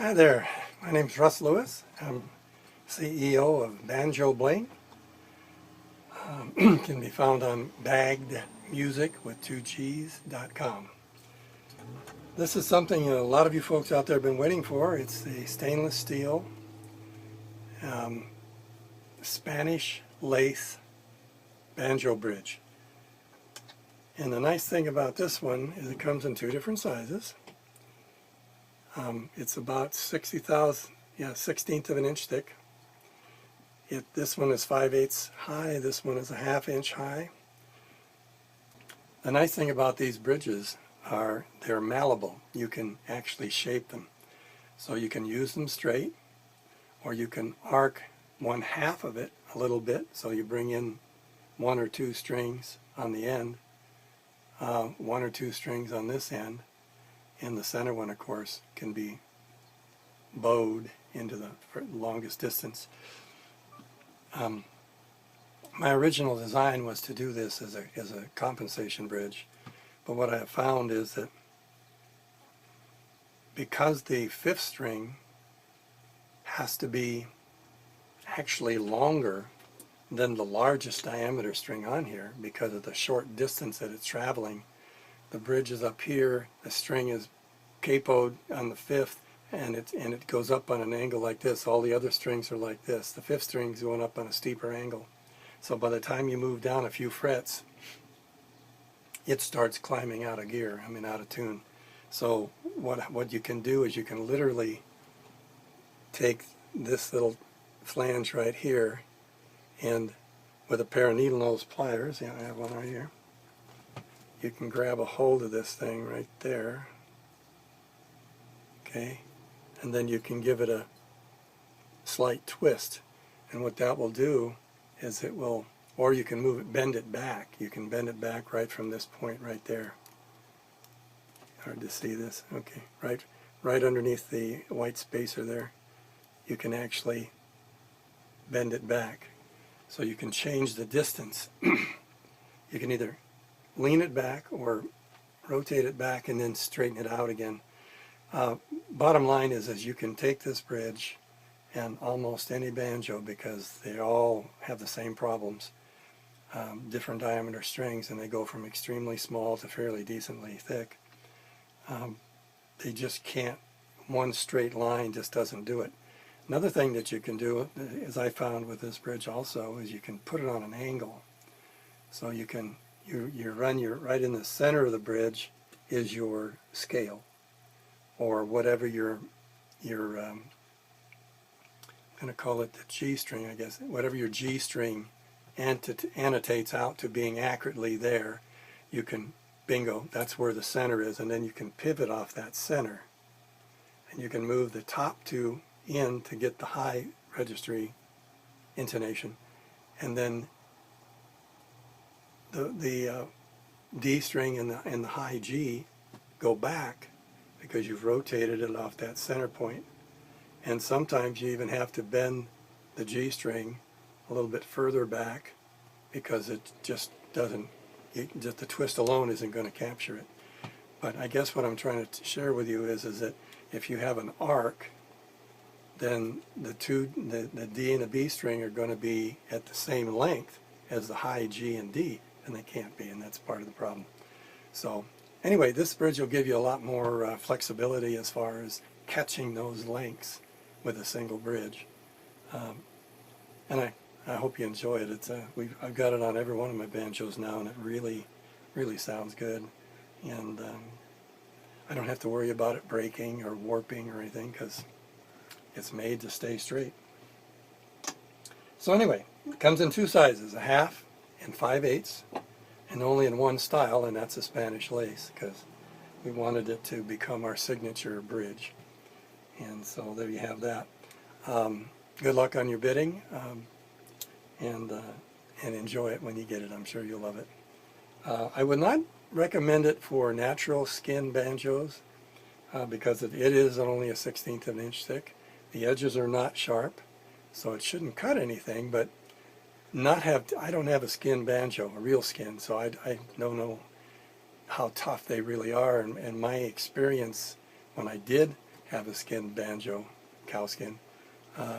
Hi there, my name's Russ Lewis. I'm CEO of Banjo Bling. Can be found on baggedmusicwith2gs.com. This is something a lot of you folks out there have been waiting for. It's the stainless steel um, Spanish lace banjo bridge. And the nice thing about this one is it comes in two different sizes. It's about 16th of an inch thick. This one is 5/8 high, this one is a 1/2 inch high. The nice thing about these bridges are they're malleable. You can actually shape them. So you can use them straight, or you can arc 1/2 of it a little bit, so you bring in 1 or 2 strings on the end, 1 or 2 strings on this end, and the center one, of course, can be bowed into the longest distance. My original design was to do this as a compensation bridge, but what I have found is that because the 5th string has to be actually longer than the largest diameter string on here because of the short distance that it's traveling, the bridge is up here, the string is capoed on the 5th, and it goes up on an angle like this. All the other strings are like this. The 5th string's going up on a steeper angle. So by the time you move down a few frets, it starts climbing out of gear, out of tune. So what you can do is you can literally take this little flange right here, and with a pair of needle nose pliers, I have one right here, you can grab a hold of this thing right there, okay, and then you can give it a slight twist, and what that will do is it will, or you can move it, bend it back. You can bend it back right from this point right there. Hard to see this. Okay, right underneath the white spacer there, you can actually bend it back. So you can change the distance. You can either lean it back or rotate it back and then straighten it out again. Bottom line is you can take this bridge and almost any banjo, because they all have the same problems, different diameter strings, and they go from extremely small to fairly decently thick. They just can't, one straight line just doesn't do it. Another thing that you can do, as I found with this bridge also, is you can put it on an angle. So you can, you run right in the center of the bridge is your scale, or whatever your I'm going to call it the G string, I guess, whatever your G string annotates out to being accurately there, you can, bingo, that's where the center is, and then you can pivot off that center, and you can move the top 2 in to get the high registry intonation, and then the D string and the high G go back because you've rotated it off that center point. And sometimes you even have to bend the G string a little bit further back because it just doesn't, just the twist alone isn't going to capture it. But I guess what I'm trying to share with you is that if you have an arc, then the D and the B string are going to be at the same length as the high G and D, and they can't be, and that's part of the problem. So anyway, this bridge will give you a lot more flexibility as far as catching those lengths with a single bridge, and I hope you enjoy it. I've got it on every one of my banjos now, and it really sounds good, and I don't have to worry about it breaking or warping or anything because it's made to stay straight. So anyway, it comes in 2 sizes, a 1/2 and 5/8, and only in one style, and that's a Spanish lace, because we wanted it to become our signature bridge. And so there you have that. Good luck on your bidding, and enjoy it when you get it. I'm sure you'll love it. I would not recommend it for natural skin banjos because it is only a 1/16 of an inch thick. The edges are not sharp, so it shouldn't cut anything, but I don't have a skin banjo, a real skin, so I don't know how tough they really are, and my experience when I did have a skinned banjo, cow skin,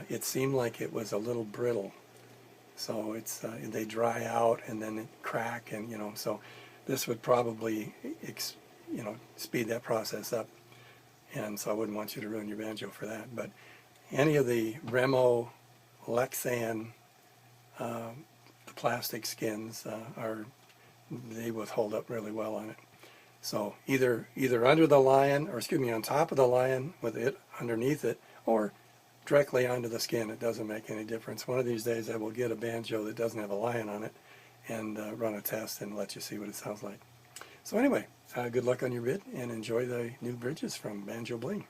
it seemed like it was a little brittle. So it's they dry out and then it crack, and so this would probably speed that process up, and so I wouldn't want you to ruin your banjo for that. But any of the Remo, Lexan, the plastic skins they would hold up really well on it. So either under the lion, or excuse me, on top of the lion with it underneath it, or directly onto the skin. It doesn't make any difference. One of these days I will get a banjo that doesn't have a lion on it and run a test and let you see what it sounds like. So anyway, good luck on your bid, and enjoy the new bridges from Banjo Bling.